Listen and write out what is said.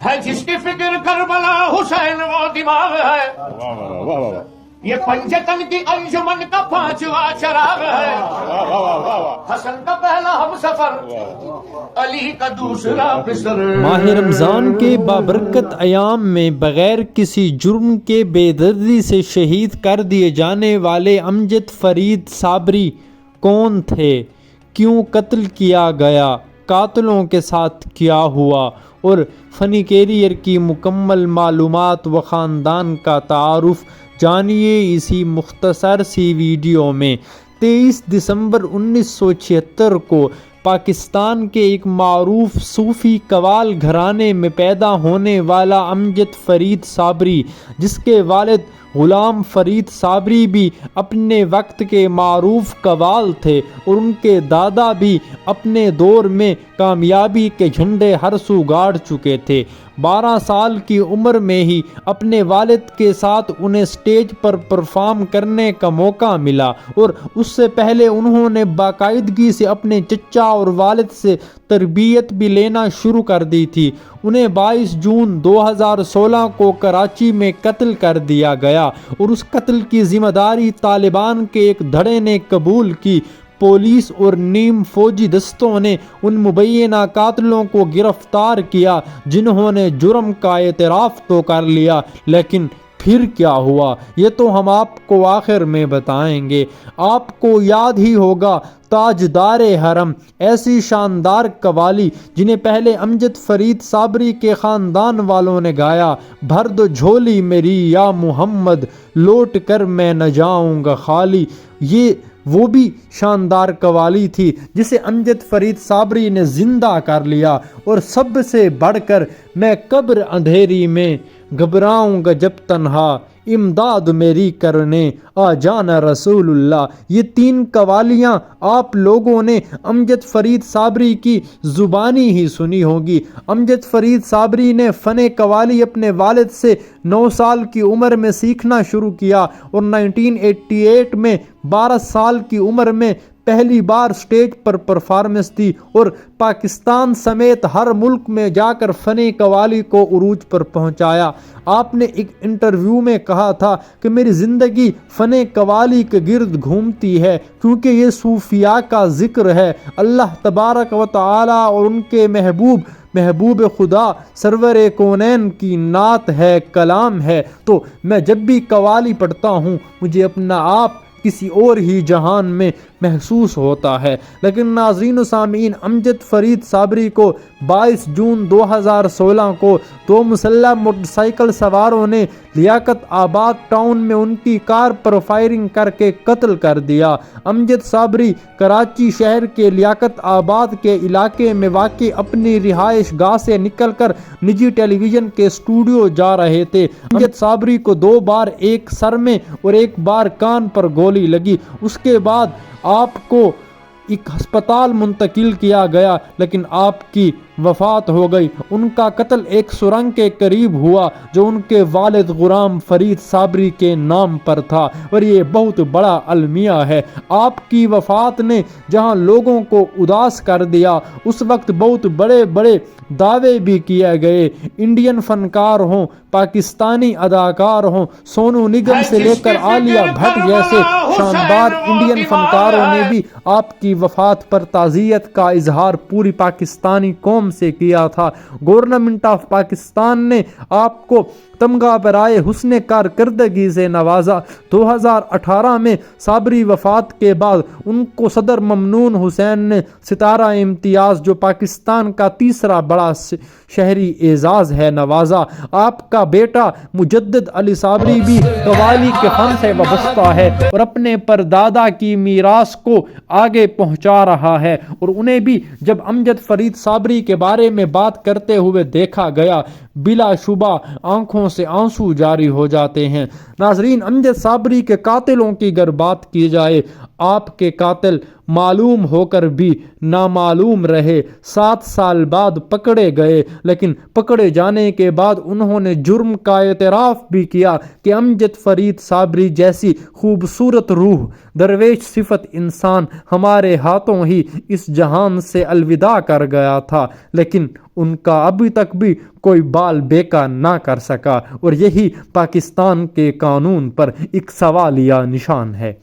ہے جس کی فکر کربلا حسین وہ دماغ ہے. واہ واہ واہ واہ یہ پنجتن کی انجمن کا پانچواں چراغ ہے. حسن کا پہلا ہم سفر، علی کا دوسرا بسر. ماہ رمضان کے بابرکت ایام میں بغیر کسی جرم کے بے دردی سے شہید کر دیے جانے والے امجد فرید صابری کون تھے، کیوں قتل کیا گیا، قاتلوں کے ساتھ کیا ہوا، اور فنی کیریئر کی مکمل معلومات و خاندان کا تعارف جانیے اسی مختصر سی ویڈیو میں۔ 23 دسمبر 1976 کو پاکستان کے ایک معروف صوفی قوال گھرانے میں پیدا ہونے والا امجد فرید صابری، جس کے والد غلام فرید صابری بھی اپنے وقت کے معروف قوال تھے اور ان کے دادا بھی اپنے دور میں کامیابی کے جھنڈے ہر سو گاڑ چکے تھے۔ 12 سال کی عمر میں ہی اپنے والد کے ساتھ انہیں سٹیج پر پرفارم کرنے کا موقع ملا، اور اس سے پہلے انہوں نے باقاعدگی سے اپنے چچا اور والد سے تربیت بھی لینا شروع کر دی تھی۔ انہیں 22 جون 2016 کو کراچی میں قتل کر دیا گیا اور اس قتل کی ذمہ داری طالبان کے ایک دھڑے نے قبول کی۔ پولیس اور نیم فوجی دستوں نے ان مبینہ قاتلوں کو گرفتار کیا جنہوں نے جرم کا اعتراف تو کر لیا، لیکن پھر کیا ہوا یہ تو ہم آپ کو آخر میں بتائیں گے۔ آپ کو یاد ہی ہوگا تاجدار حرم، ایسی شاندار قوالی جنہیں پہلے امجد فرید صابری کے خاندان والوں نے گایا۔ بھر دو جھولی میری یا محمد، لوٹ کر میں نہ جاؤں گا خالی، یہ وہ بھی شاندار قوالی تھی جسے امجد فرید صابری نے زندہ کر لیا۔ اور سب سے بڑھ کر میں قبر اندھیری میں گھبراؤں گا جب تنہا، امداد میری کرنے آ جانا رسول اللہ، یہ 3 قوالیاں آپ لوگوں نے امجد فرید صابری کی زبانی ہی سنی ہوگی۔ امجد فرید صابری نے فن قوالی اپنے والد سے 9 سال کی عمر میں سیکھنا شروع کیا اور 1988 میں 12 سال کی عمر میں پہلی بار سٹیج پر پرفارمنس دی اور پاکستان سمیت ہر ملک میں جا کر فن قوالی کو عروج پر پہنچایا۔ آپ نے ایک انٹرویو میں کہا تھا کہ میری زندگی فن قوالی کے گرد گھومتی ہے کیونکہ یہ صوفیاء کا ذکر ہے، اللہ تبارک و تعالی اور ان کے محبوب خدا سرور کونین کی نعت ہے، کلام ہے، تو میں جب بھی قوالی پڑھتا ہوں مجھے اپنا آپ کسی اور ہی جہان میں محسوس ہوتا ہے۔ لیکن ناظرین و سامعین، امجد فرید صابری کو 22 جون 2016 کو 2 مسلح موٹر سائیکل سواروں نے لیاقت آباد ٹاؤن میں ان کی کار پر فائرنگ کر کے قتل کر دیا۔ امجد صابری کراچی شہر کے لیاقت آباد کے علاقے میں واقع اپنی رہائش گاہ سے نکل کر نجی ٹیلی ویژن کے اسٹوڈیو جا رہے تھے۔ امجد صابری کو 2 بار ایک سر میں اور 1 بار کان پر گولی لگی۔ اس کے بعد آپ کو ایک ہسپتال منتقل کیا گیا لیکن آپ کی وفات ہو گئی۔ ان کا قتل ایک سرنگ کے قریب ہوا جو ان کے والد غلام فرید صابری کے نام پر تھا، اور یہ بہت بڑا المیہ ہے۔ آپ کی وفات نے جہاں لوگوں کو اداس کر دیا، اس وقت بہت بڑے بڑے دعوے بھی کیے گئے۔ انڈین فنکار ہوں، پاکستانی اداکار ہوں، سونو نگم سے لے کر عالیہ بھٹ جیسے شاندار انڈین فنکاروں نے بھی آپ کی وفات پر تعزیت کا اظہار پوری پاکستانی قوم سے کیا تھا۔ گورنمنٹ آف پاکستان نے آپ کو تمغہ برائے حسن کارکردگی سے نوازا۔ 2018 میں صابری وفات کے بعد ان کو صدر ممنون حسین نے ستارہ امتیاز، جو پاکستان کا 3را بڑا شہری اعزاز ہے، نوازا۔ آپ کا بیٹا مجدد علی صابری بھی قوالی کے فن سے وابستہ ہے اور اپنے پردادا کی میراث کو آگے پہنچا رہا ہے، اور انہیں بھی جب امجد فرید صابری کے بارے میں بات کرتے ہوئے دیکھا گیا بلا شبہ آنکھوں سے آنسو جاری ہو جاتے ہیں۔ ناظرین، امجد صابری کے قاتلوں کی اگر بات کی جائے، آپ کے قاتل معلوم ہو کر بھی نامعلوم رہے. 7 سال بعد پکڑے گئے، لیکن پکڑے جانے کے بعد انہوں نے جرم کا اعتراف بھی کیا کہ امجد فرید صابری جیسی خوبصورت روح، درویش صفت انسان ہمارے ہاتھوں ہی اس جہان سے الوداع کر گیا تھا، لیکن ان کا ابھی تک بھی کوئی بال بیکا نہ کر سکا، اور یہی پاکستان کے قانون پر ایک سوالیہ نشان ہے.